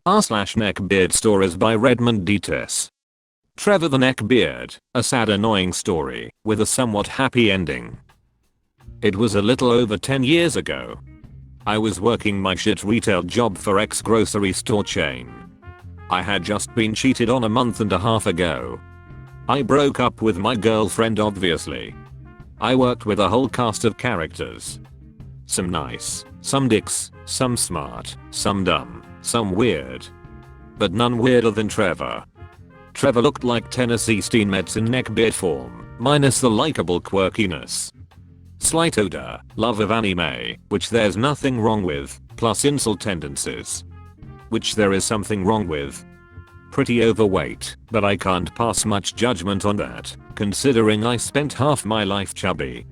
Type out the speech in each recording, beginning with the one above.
r/neckbeard stories by Redmond Dtes. Trevor the Neckbeard, a sad annoying story with a somewhat happy ending. It was a little over 10 years ago. I was working my shit retail job for ex-grocery store chain. I had just been cheated on a month and a half ago. I broke up with my girlfriend obviously. I worked with a whole cast of characters. Some nice, some dicks, some smart, some dumb, some weird. But none weirder than Trevor. Trevor looked like Tennessee Steamets in neckbeard form, minus the likable quirkiness. Slight odor, love of anime, which there's nothing wrong with, plus insult tendencies. Which there is something wrong with. Pretty overweight, but I can't pass much judgment on that, considering I spent half my life chubby.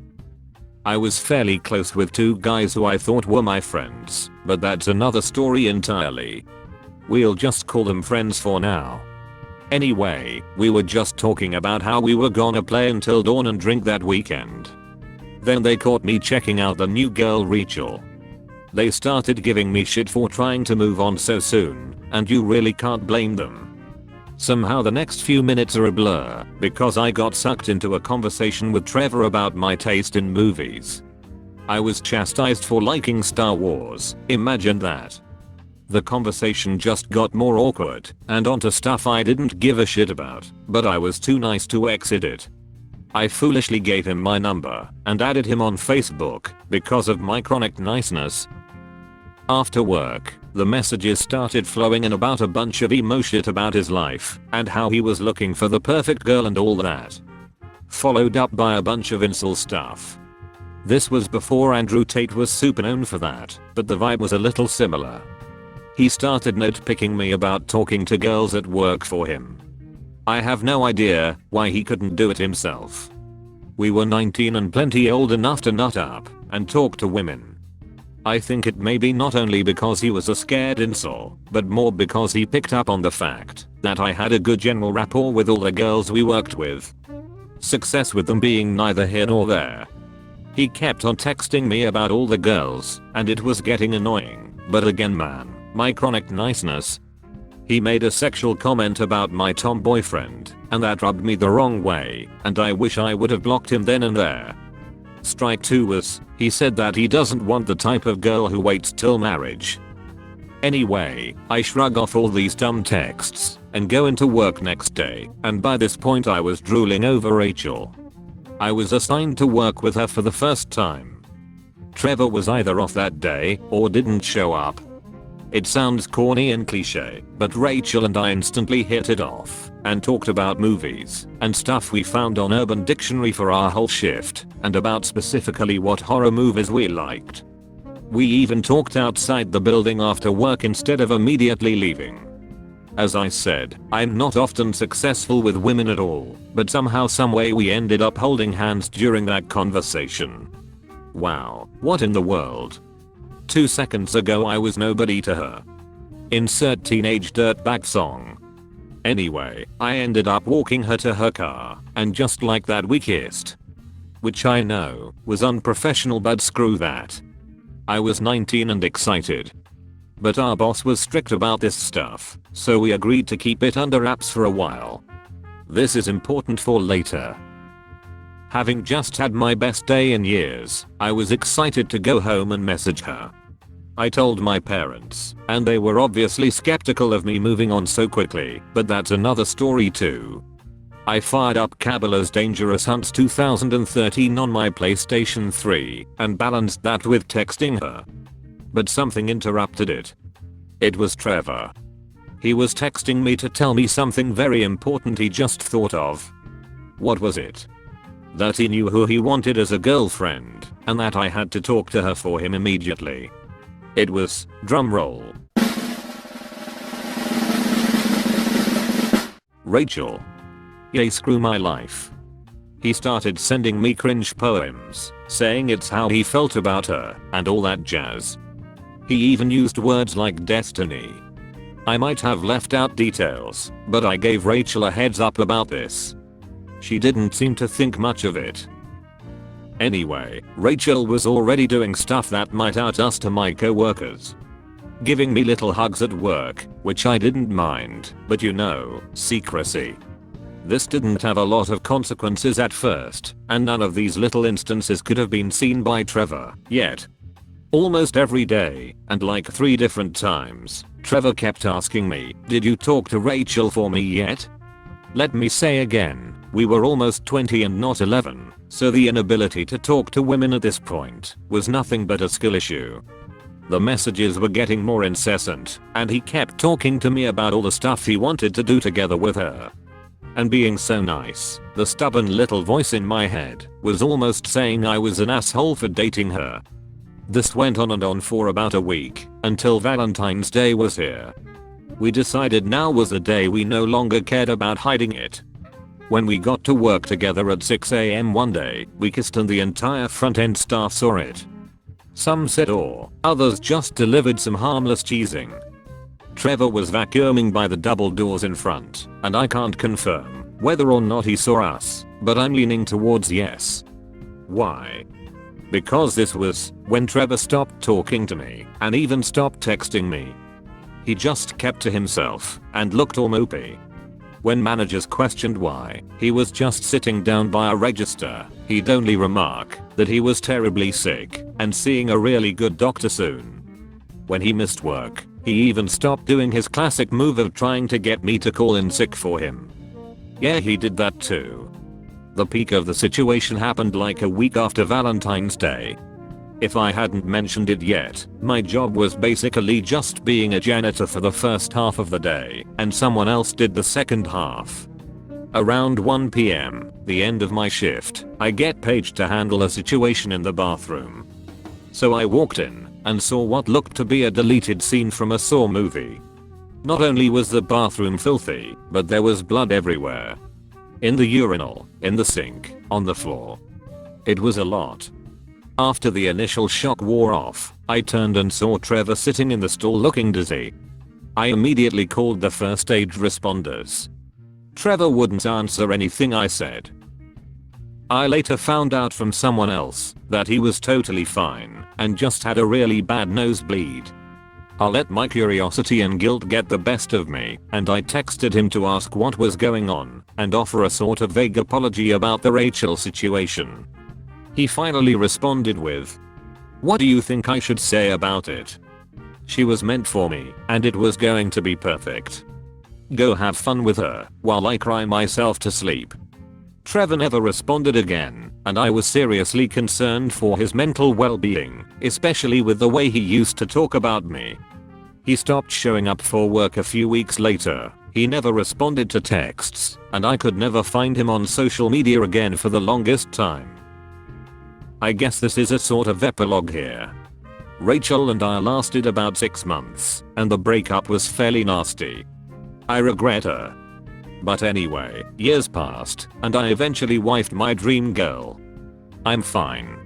I was fairly close with two guys who I thought were my friends, but that's another story entirely. We'll just call them friends for now. Anyway, we were just talking about how we were gonna play until dawn and drink that weekend. Then they caught me checking out the new girl Rachel. They started giving me shit for trying to move on so soon, and you really can't blame them. Somehow the next few minutes are a blur because I got sucked into a conversation with Trevor about my taste in movies. I was chastised for liking Star Wars, imagine that. The conversation just got more awkward and onto stuff I didn't give a shit about, but I was too nice to exit it. I foolishly gave him my number and added him on Facebook because of my chronic niceness. After work, the messages started flowing in about a bunch of emo shit about his life and how he was looking for the perfect girl and all that. Followed up by a bunch of incel stuff. This was before Andrew Tate was super known for that, but the vibe was a little similar. He started nitpicking me about talking to girls at work for him. I have no idea why he couldn't do it himself. We were 19 and plenty old enough to nut up and talk to women. I think it may be not only because he was a scared incel, but more because he picked up on the fact that I had a good general rapport with all the girls we worked with. Success with them being neither here nor there. He kept on texting me about all the girls, and it was getting annoying, but again man, my chronic niceness. He made a sexual comment about my Tom boyfriend, and that rubbed me the wrong way, and I wish I would have blocked him then and there. Strike 2 was, he said that he doesn't want the type of girl who waits till marriage. Anyway, I shrug off all these dumb texts and go into work next day, and by this point I was drooling over Rachel. I was assigned to work with her for the first time. Trevor was either off that day or didn't show up. It sounds corny and cliche, but Rachel and I instantly hit it off and talked about movies and stuff we found on Urban Dictionary for our whole shift and about specifically what horror movies we liked. We even talked outside the building after work instead of immediately leaving. As I said, I'm not often successful with women at all, but somehow someway we ended up holding hands during that conversation. Wow, what in the world? 2 seconds ago I was nobody to her. Insert teenage dirtbag song. Anyway, I ended up walking her to her car, and just like that we kissed. Which I know was unprofessional, but screw that. I was 19 and excited. But our boss was strict about this stuff, so we agreed to keep it under wraps for a while. This is important for later. Having just had my best day in years, I was excited to go home and message her. I told my parents, and they were obviously skeptical of me moving on so quickly, but that's another story too. I fired up Cabela's Dangerous Hunts 2013 on my PlayStation 3 and balanced that with texting her. But something interrupted it. It was Trevor. He was texting me to tell me something very important he just thought of. What was it? That he knew who he wanted as a girlfriend, and that I had to talk to her for him immediately. It was, drumroll, Rachel. Yay, screw my life. He started sending me cringe poems, saying it's how he felt about her, and all that jazz. He even used words like destiny. I might have left out details, but I gave Rachel a heads up about this. She didn't seem to think much of it. Anyway, Rachel was already doing stuff that might out us to my coworkers. giving me little hugs at work, which I didn't mind, but you know, secrecy. This didn't have a lot of consequences at first, and none of these little instances could have been seen by Trevor, yet. Almost every day, and like 3 different times, Trevor kept asking me, "Did you talk to Rachel for me yet?" Let me say again, we were almost 20 and not 11, so the inability to talk to women at this point was nothing but a skill issue. The messages were getting more incessant, and he kept talking to me about all the stuff he wanted to do together with her. And being so nice, the stubborn little voice in my head was almost saying I was an asshole for dating her. This went on and on for about a week, until Valentine's Day was here. We decided now was the day we no longer cared about hiding it. When we got to work together at 6 AM one day, we kissed and the entire front end staff saw it. Some said others just delivered some harmless teasing. Trevor was vacuuming by the double doors in front, and I can't confirm whether or not he saw us, but I'm leaning towards yes. Why? Because this was when Trevor stopped talking to me and even stopped texting me. He just kept to himself and looked all mopey. When managers questioned why he was just sitting down by a register, he'd only remark that he was terribly sick and seeing a really good doctor soon. When he missed work, he even stopped doing his classic move of trying to get me to call in sick for him. Yeah, he did that too. The peak of the situation happened like a week after Valentine's Day. If I hadn't mentioned it yet, my job was basically just being a janitor for the first half of the day, and someone else did the second half. Around 1 PM, the end of my shift, I get paged to handle a situation in the bathroom. So I walked in and saw what looked to be a deleted scene from a Saw movie. Not only was the bathroom filthy, but there was blood everywhere. In the urinal, in the sink, on the floor. It was a lot. After the initial shock wore off, I turned and saw Trevor sitting in the stall looking dizzy. I immediately called the first aid responders. Trevor wouldn't answer anything I said. I later found out from someone else that he was totally fine and just had a really bad nosebleed. I let my curiosity and guilt get the best of me, and I texted him to ask what was going on and offer a sort of vague apology about the Rachel situation. He finally responded with, "What do you think I should say about it? She was meant for me, and it was going to be perfect. Go have fun with her while I cry myself to sleep." Trevor never responded again, and I was seriously concerned for his mental well-being, especially with the way he used to talk about me. He stopped showing up for work a few weeks later. He never responded to texts, and I could never find him on social media again for the longest time. I guess this is a sort of epilogue here. Rachel and I lasted about 6 months, and the breakup was fairly nasty. I regret her. But anyway, years passed, and I eventually wifed my dream girl. I'm fine.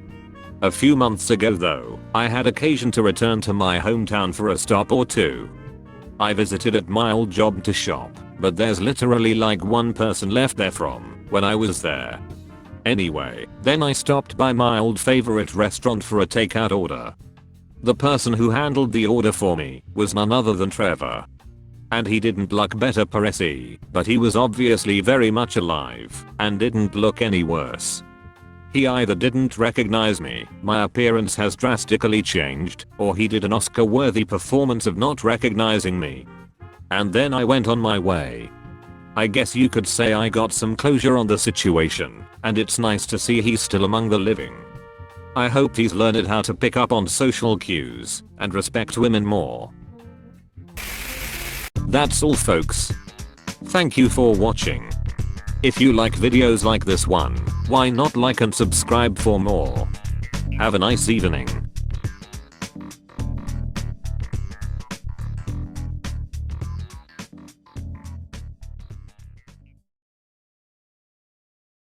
A few months ago though, I had occasion to return to my hometown for a stop or two. I visited at my old job to shop, but there's literally like one person left there from when I was there. Anyway, then I stopped by my old favorite restaurant for a takeout order. The person who handled the order for me was none other than Trevor. And he didn't look better per se, but he was obviously very much alive and didn't look any worse. He either didn't recognize me, my appearance has drastically changed, or he did an Oscar-worthy performance of not recognizing me. And then I went on my way. I guess you could say I got some closure on the situation, and it's nice to see he's still among the living. I hope he's learned how to pick up on social cues and respect women more. That's all folks. Thank you for watching. If you like videos like this one, why not like and subscribe for more? Have a nice evening.